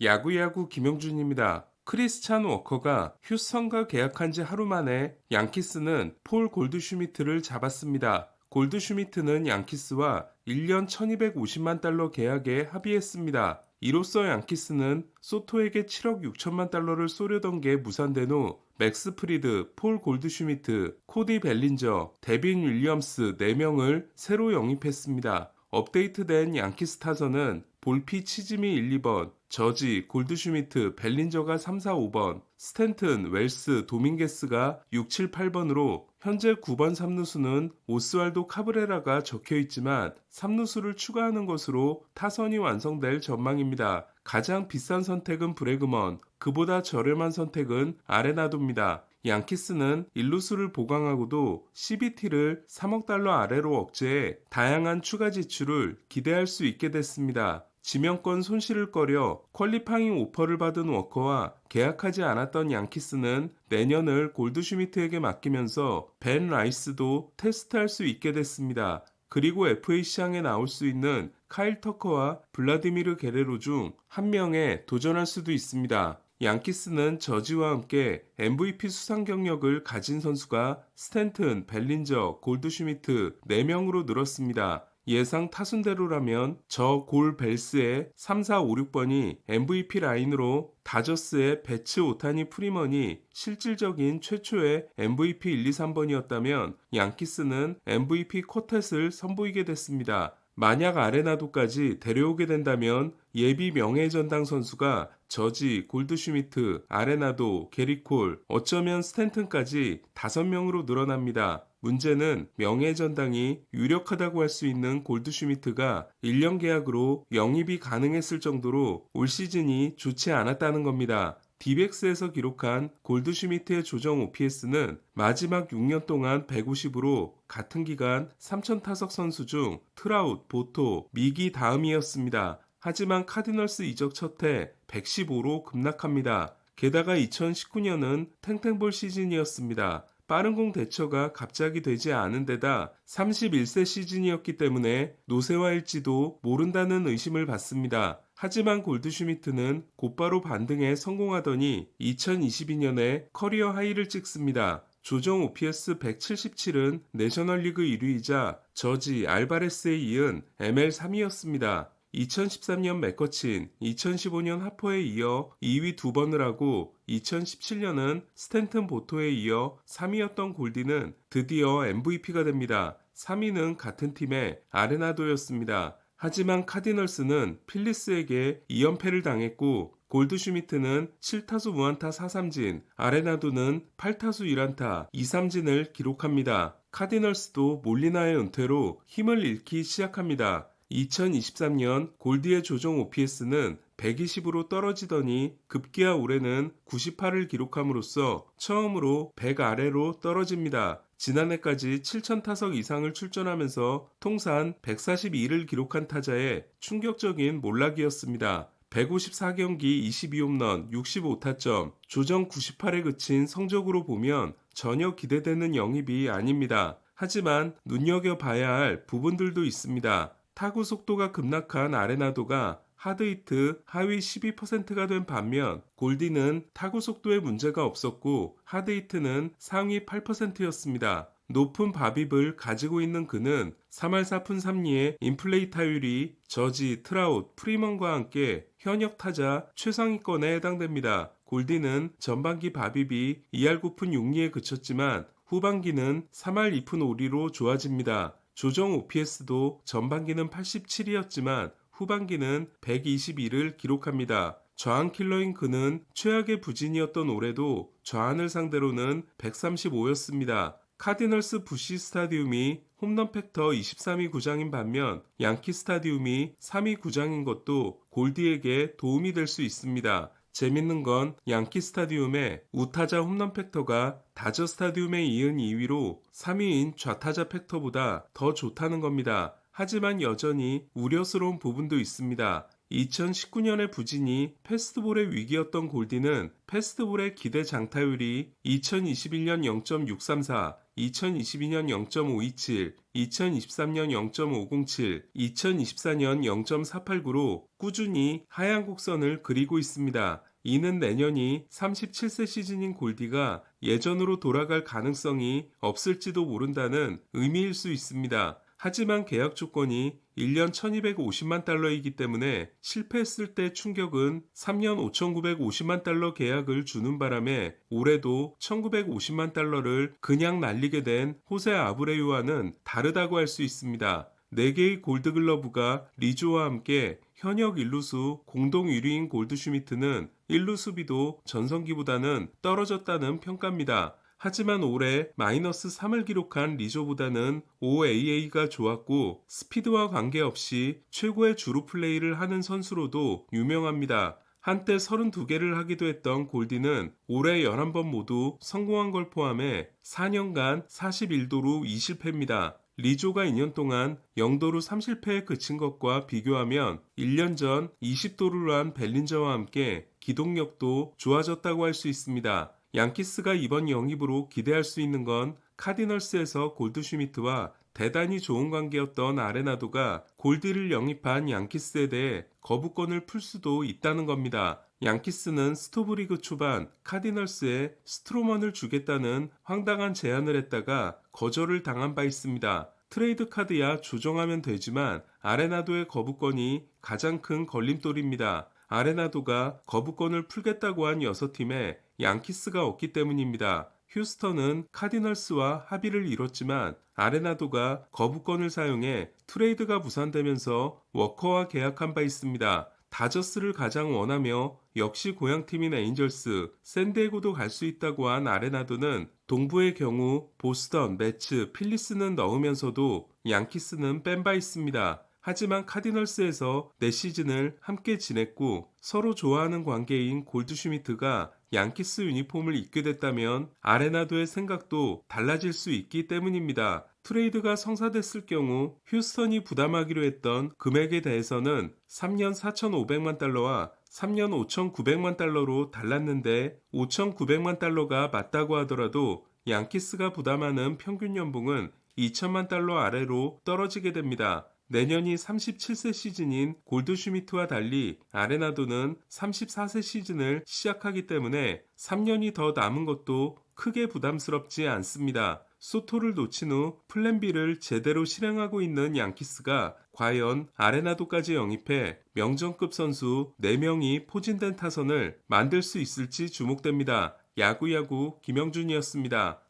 야구야구 김영준입니다. 크리스찬 워커가 휴스턴과 계약한 지 하루 만에 양키스는 폴 골드슈미트를 잡았습니다. 골드슈미트는 양키스와 1년 1250만 달러 계약에 합의했습니다. 이로써 양키스는 소토에게 7억 6천만 달러를 쏘려던 게 무산된 후 맥스 프리드, 폴 골드슈미트, 코디 벨린저, 데빈 윌리엄스 4명을 새로 영입했습니다. 업데이트된 양키스 타선은 볼피 치즈미 1, 2번, 저지, 골드슈미트, 벨린저가 3, 4, 5번, 스탠튼, 웰스, 도밍게스가 6, 7, 8번으로 현재 9번 3루수는 오스왈도 카브레라가 적혀 있지만 3루수를 추가하는 것으로 타선이 완성될 전망입니다. 가장 비싼 선택은 브래그먼, 그보다 저렴한 선택은 아레나도입니다. 양키스는 일루수를 보강하고도 CBT를 3억 달러 아래로 억제해 다양한 추가 지출을 기대할 수 있게 됐습니다. 지명권 손실을 꺼려 퀄리파잉 오퍼를 받은 워커와 계약하지 않았던 양키스는 내년을 골드슈미트에게 맡기면서 벤 라이스도 테스트할 수 있게 됐습니다. 그리고 FA 시장에 나올 수 있는 카일 터커와 블라디미르 게레로 중 한 명에 도전할 수도 있습니다. 양키스는 저지와 함께 MVP 수상 경력을 가진 선수가 스탠튼, 벨린저, 골드슈미트 4명으로 늘었습니다. 예상 타순대로라면 저 골 벨스의 3, 4, 5, 6번이 MVP 라인으로 다저스의 배츠 오타니 프리먼이 실질적인 최초의 MVP 1, 2, 3번이었다면 양키스는 MVP 쿼텟을 선보이게 됐습니다. 만약 아레나도까지 데려오게 된다면 예비 명예전당 선수가 저지, 골드슈미트, 아레나도, 게리콜, 어쩌면 스탠튼까지 5명으로 늘어납니다. 문제는 명예전당이 유력하다고 할 수 있는 골드슈미트가 1년 계약으로 영입이 가능했을 정도로 올 시즌이 좋지 않았다는 겁니다. 디백스에서 기록한 골드슈미트의 조정 OPS는 마지막 6년 동안 150으로 같은 기간 3000타석 선수 중 트라웃, 보토, 미기 다음이었습니다. 하지만 카디널스 이적 첫해 115로 급락합니다. 게다가 2019년은 탱탱볼 시즌이었습니다. 빠른 공 대처가 갑자기 되지 않은 데다 31세 시즌이었기 때문에 노쇠화일지도 모른다는 의심을 받습니다. 하지만 골드슈미트는 곧바로 반등에 성공하더니 2022년에 커리어 하이를 찍습니다. 조정 OPS 177은 내셔널리그 1위이자 저지 알바레스에 이은 ML 3위였습니다. 2013년 맥커친, 2015년 하퍼에 이어 2위 2번을 하고 2017년은 스탠튼 보토에 이어 3위였던 골디는 드디어 MVP가 됩니다. 3위는 같은 팀의 아레나도였습니다. 하지만 카디널스는 필리스에게 2연패를 당했고 골드슈미트는 7타수 무안타 4삼진, 아레나도는 8타수 1안타 2삼진을 기록합니다. 카디널스도 몰리나의 은퇴로 힘을 잃기 시작합니다. 2023년 골디의 조정 OPS는 120으로 떨어지더니 급기야 올해는 98을 기록함으로써 처음으로 100 아래로 떨어집니다. 지난해까지 7,000타석 이상을 출전하면서 통산 142를 기록한 타자의 충격적인 몰락이었습니다. 154경기 22홈런 65타점, 조정 98에 그친 성적으로 보면 전혀 기대되는 영입이 아닙니다. 하지만 눈여겨봐야 할 부분들도 있습니다. 타구 속도가 급락한 아레나도가 하드히트 하위 12%가 된 반면 골디는 타구 속도에 문제가 없었고 하드히트는 상위 8%였습니다. 높은 밥입을 가지고 있는 그는 3할 4푼 3리의 인플레이 타율이 저지, 트라웃, 프리먼과 함께 현역 타자 최상위권에 해당됩니다. 골디는 전반기 밥입이 2할 9푼 6리에 그쳤지만 후반기는 3할 2푼 5리로 좋아집니다. 조정 OPS도 전반기는 87이었지만 후반기는 121을 기록합니다. 좌한 킬러인 그는 최악의 부진이었던 올해도 좌한을 상대로는 135였습니다. 카디널스 부시 스타디움이 홈런 팩터 23위 구장인 반면 양키 스타디움이 3위 구장인 것도 골디에게 도움이 될 수 있습니다. 재밌는 건 양키 스타디움의 우타자 홈런 팩터가 다저 스타디움에 이은 2위로 3위인 좌타자 팩터보다 더 좋다는 겁니다. 하지만 여전히 우려스러운 부분도 있습니다. 2019년의 부진이 패스트볼의 위기였던 골디는 패스트볼의 기대 장타율이 2021년 0.634, 2022년 0.527, 2023년 0.507, 2024년 0.489로 꾸준히 하향 곡선을 그리고 있습니다. 이는 내년이 37세 시즌인 골디가 예전으로 돌아갈 가능성이 없을지도 모른다는 의미일 수 있습니다. 하지만 계약 조건이 1년 1250만 달러이기 때문에 실패했을 때 충격은 3년 5950만 달러 계약을 주는 바람에 올해도 1950만 달러를 그냥 날리게 된 호세 아브레유와는 다르다고 할 수 있습니다. 4개의 골드글러브가 리조와 함께 현역 일루수 공동 1위인 골드슈미트는 일루 수비도 전성기보다는 떨어졌다는 평가입니다. 하지만 올해 마이너스 3을 기록한 리조보다는 OAA가 좋았고 스피드와 관계없이 최고의 주루 플레이를 하는 선수로도 유명합니다. 한때 32개를 하기도 했던 골디는 올해 11번 모두 성공한 걸 포함해 4년간 41도루 2실패입니다. 리조가 2년 동안 0도루 3실패에 그친 것과 비교하면 1년 전 20도루를 한 벨린저와 함께 기동력도 좋아졌다고 할 수 있습니다. 양키스가 이번 영입으로 기대할 수 있는 건 카디널스에서 골드슈미트와 대단히 좋은 관계였던 아레나도가 골디를 영입한 양키스에 대해 거부권을 풀 수도 있다는 겁니다. 양키스는 스토브리그 초반 카디널스에 스트로먼을 주겠다는 황당한 제안을 했다가 거절을 당한 바 있습니다. 트레이드 카드야 조정하면 되지만 아레나도의 거부권이 가장 큰 걸림돌입니다. 아레나도가 거부권을 풀겠다고 한 6팀에 양키스가 없기 때문입니다. 휴스턴은 카디널스와 합의를 이뤘지만 아레나도가 거부권을 사용해 트레이드가 무산되면서 워커와 계약한 바 있습니다. 다저스를 가장 원하며 역시 고향팀인 에인절스, 샌디에고도 갈 수 있다고 한 아레나도는 동부의 경우 보스턴, 매츠, 필리스는 넣으면서도 양키스는 뺀 바 있습니다. 하지만 카디널스에서 4시즌을 함께 지냈고 서로 좋아하는 관계인 골드슈미트가 양키스 유니폼을 입게 됐다면 아레나도의 생각도 달라질 수 있기 때문입니다. 트레이드가 성사됐을 경우 휴스턴이 부담하기로 했던 금액에 대해서는 3년 4,500만 달러와 3년 5,900만 달러로 달랐는데 5,900만 달러가 맞다고 하더라도 양키스가 부담하는 평균 연봉은 2천만 달러 아래로 떨어지게 됩니다. 내년이 37세 시즌인 골드슈미트와 달리 아레나도는 34세 시즌을 시작하기 때문에 3년이 더 남은 것도 크게 부담스럽지 않습니다. 소토를 놓친 후 플랜 B를 제대로 실행하고 있는 양키스가 과연 아레나도까지 영입해 명정급 선수 4명이 포진된 타선을 만들 수 있을지 주목됩니다. 야구야구 김영준이었습니다.